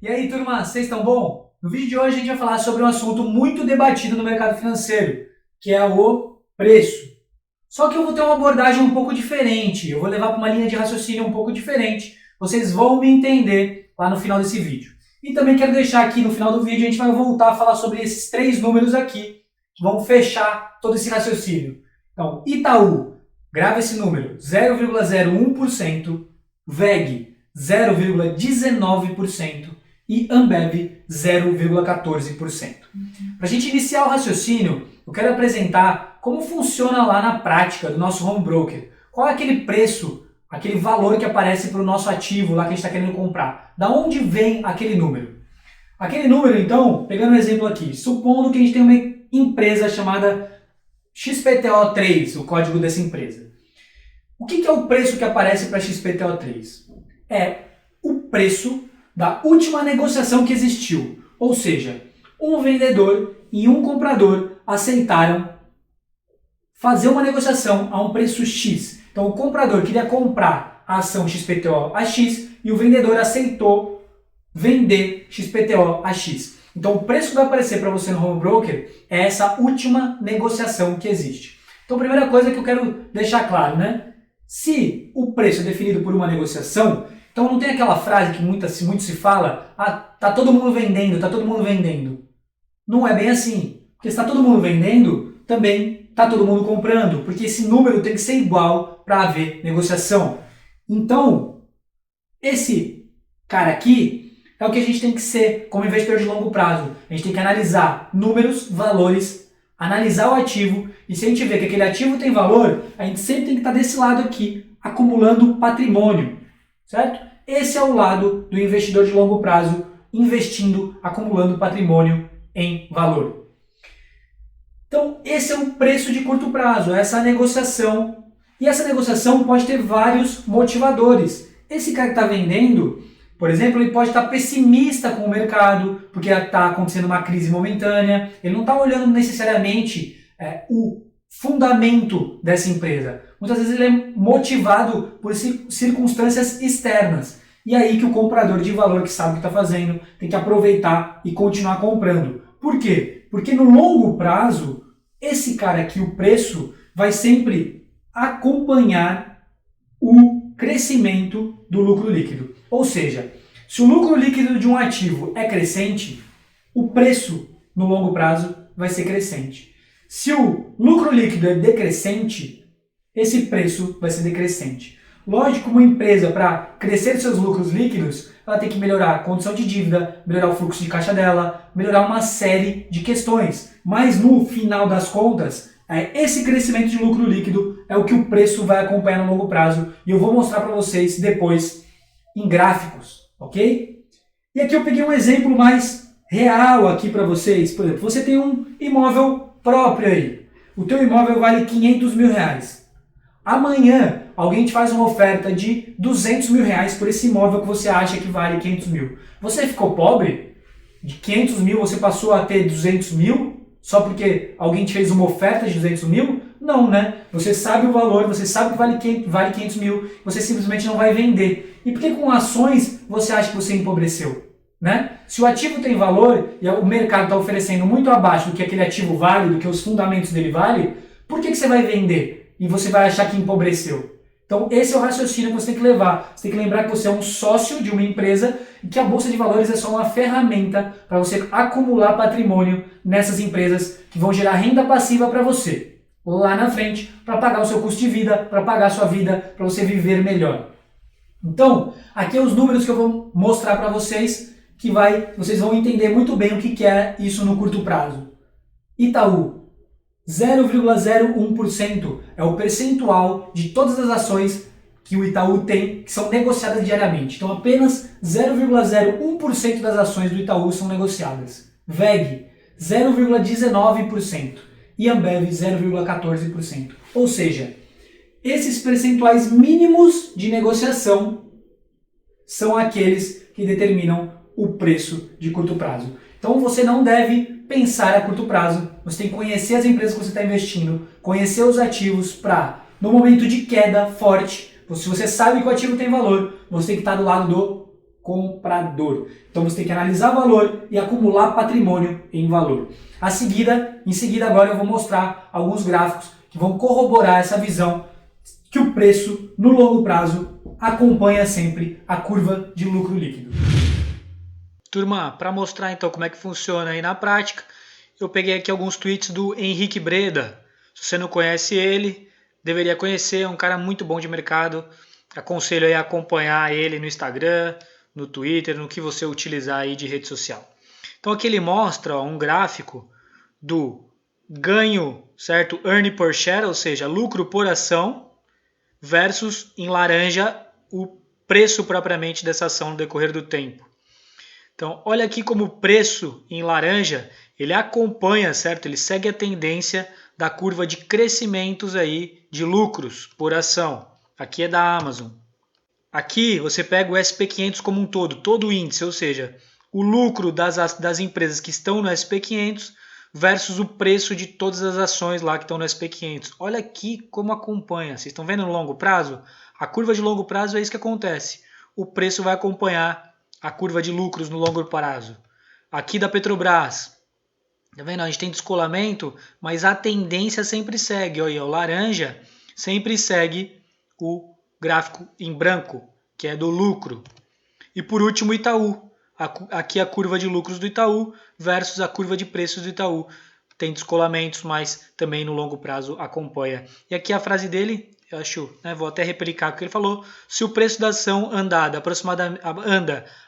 E aí, turma, vocês estão bom? No vídeo de hoje a gente vai falar sobre um assunto muito debatido no mercado financeiro, que é o preço. Só que eu vou ter uma abordagem um pouco diferente, eu vou levar para uma linha de raciocínio um pouco diferente. Vocês vão me entender lá no final desse vídeo. E também quero deixar aqui no final do vídeo, a gente vai voltar a falar sobre esses três números aqui, que vão fechar todo esse raciocínio. Então, Itaú, grava esse número, 0,01%, VEG, 0,19%, e Ambev 0,14%. Para a gente iniciar o raciocínio, eu quero apresentar como funciona lá na prática do nosso home broker. Qual é aquele preço, aquele valor que aparece para o nosso ativo lá que a gente está querendo comprar? Da onde vem aquele número? Aquele número, então, pegando um exemplo aqui, supondo que a gente tem uma empresa chamada XPTO3, o código dessa empresa. O que é o preço que aparece para XPTO3? É o preço da última negociação que existiu. Ou seja, um vendedor e um comprador aceitaram fazer uma negociação a um preço X. Então o comprador queria comprar a ação XPTO a X e o vendedor aceitou vender XPTO a X. Então o preço que vai aparecer para você no home broker é essa última negociação que existe. Então a primeira coisa que eu quero deixar claro, né? Se o preço é definido por uma negociação, então não tem aquela frase que muito se fala, tá todo mundo vendendo, tá todo mundo vendendo. Não é bem assim. Porque se tá todo mundo vendendo, também tá todo mundo comprando, porque esse número tem que ser igual para haver negociação. Então, esse cara aqui é o que a gente tem que ser como investidor de longo prazo. A gente tem que analisar números, valores, analisar o ativo, e se a gente vê que aquele ativo tem valor, a gente sempre tem que estar desse lado aqui, acumulando patrimônio, certo? Esse é o lado do investidor de longo prazo, investindo, acumulando patrimônio em valor. Então, esse é um preço de curto prazo, essa negociação. E essa negociação pode ter vários motivadores. Esse cara que está vendendo, por exemplo, ele pode estar pessimista com o mercado, porque está acontecendo uma crise momentânea. Ele não está olhando necessariamente o fundamento dessa empresa. Muitas vezes ele é motivado por circunstâncias externas. E aí que o comprador de valor, que sabe o que está fazendo, tem que aproveitar e continuar comprando. Por quê? Porque no longo prazo, esse cara aqui, o preço, vai sempre acompanhar o crescimento do lucro líquido. Ou seja, se o lucro líquido de um ativo é crescente, o preço no longo prazo vai ser crescente. Se o lucro líquido é decrescente, esse preço vai ser decrescente. Lógico, uma empresa, para crescer seus lucros líquidos, ela tem que melhorar a condição de dívida, melhorar o fluxo de caixa dela, melhorar uma série de questões. Mas no final das contas, esse crescimento de lucro líquido é o que o preço vai acompanhar no longo prazo. E eu vou mostrar para vocês depois em gráficos, ok? E aqui eu peguei um exemplo mais real aqui para vocês. Por exemplo, você tem um imóvel próprio aí. O teu imóvel vale 500 mil reais. Amanhã alguém te faz uma oferta de 200 mil reais por esse imóvel que você acha que vale 500 mil. Você ficou pobre? De 500 mil você passou a ter 200 mil? Só porque alguém te fez uma oferta de 200 mil? Não, né? Você sabe o valor, você sabe que vale 500 mil, você simplesmente não vai vender. E por que com ações você acha que você empobreceu? Né? Se o ativo tem valor e o mercado está oferecendo muito abaixo do que aquele ativo vale, do que os fundamentos dele valem, por que você vai vender? E você vai achar que empobreceu. Então esse é o raciocínio que você tem que levar. Você tem que lembrar que você é um sócio de uma empresa e que a Bolsa de Valores é só uma ferramenta para você acumular patrimônio nessas empresas que vão gerar renda passiva para você lá na frente, para pagar o seu custo de vida, para pagar a sua vida, para você viver melhor. Então, aqui são os números que eu vou mostrar para vocês, que vocês vão entender muito bem o que é isso no curto prazo. Itaú, 0,01% é o percentual de todas as ações que o Itaú tem, que são negociadas diariamente. Então apenas 0,01% das ações do Itaú são negociadas. VEG, 0,19% e Ambev, 0,14%. Ou seja, esses percentuais mínimos de negociação são aqueles que determinam o preço de curto prazo. Então você não deve pensar a curto prazo, você tem que conhecer as empresas que você está investindo, conhecer os ativos para, no momento de queda forte, se você sabe que o ativo tem valor, você tem que estar do lado do comprador. Então você tem que analisar valor e acumular patrimônio em valor. Em seguida agora eu vou mostrar alguns gráficos que vão corroborar essa visão que o preço no longo prazo acompanha sempre a curva de lucro líquido. Turma, para mostrar então como é que funciona aí na prática, eu peguei aqui alguns tweets do Henrique Breda. Se você não conhece ele, deveria conhecer, é um cara muito bom de mercado. Aconselho aí a acompanhar ele no Instagram, no Twitter, no que você utilizar aí de rede social. Então aqui ele mostra um gráfico do ganho, certo? Earn per share, ou seja, lucro por ação, versus em laranja o preço propriamente dessa ação no decorrer do tempo. Então olha aqui como o preço em laranja, ele acompanha, certo? Ele segue a tendência da curva de crescimentos aí de lucros por ação. Aqui é da Amazon. Aqui você pega o SP500 como um todo o índice, ou seja, o lucro das empresas que estão no SP500 versus o preço de todas as ações lá que estão no SP500. Olha aqui como acompanha. Vocês estão vendo no longo prazo? A curva de longo prazo é isso que acontece. O preço vai acompanhar a curva de lucros no longo prazo. Aqui da Petrobras. Tá vendo? A gente tem descolamento, mas a tendência sempre segue. Olha, o laranja sempre segue o gráfico em branco, que é do lucro. E por último, o Itaú. Aqui a curva de lucros do Itaú versus a curva de preços do Itaú. Tem descolamentos, mas também no longo prazo acompanha. E aqui a frase dele, eu acho, vou até replicar o que ele falou. Se o preço da ação anda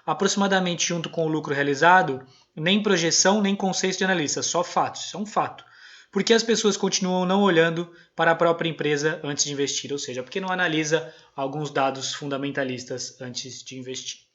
aproximadamente junto com o lucro realizado, nem projeção, nem consenso de analista, só fatos. Isso é um fato. Porque as pessoas continuam não olhando para a própria empresa antes de investir, ou seja, porque não analisa alguns dados fundamentalistas antes de investir.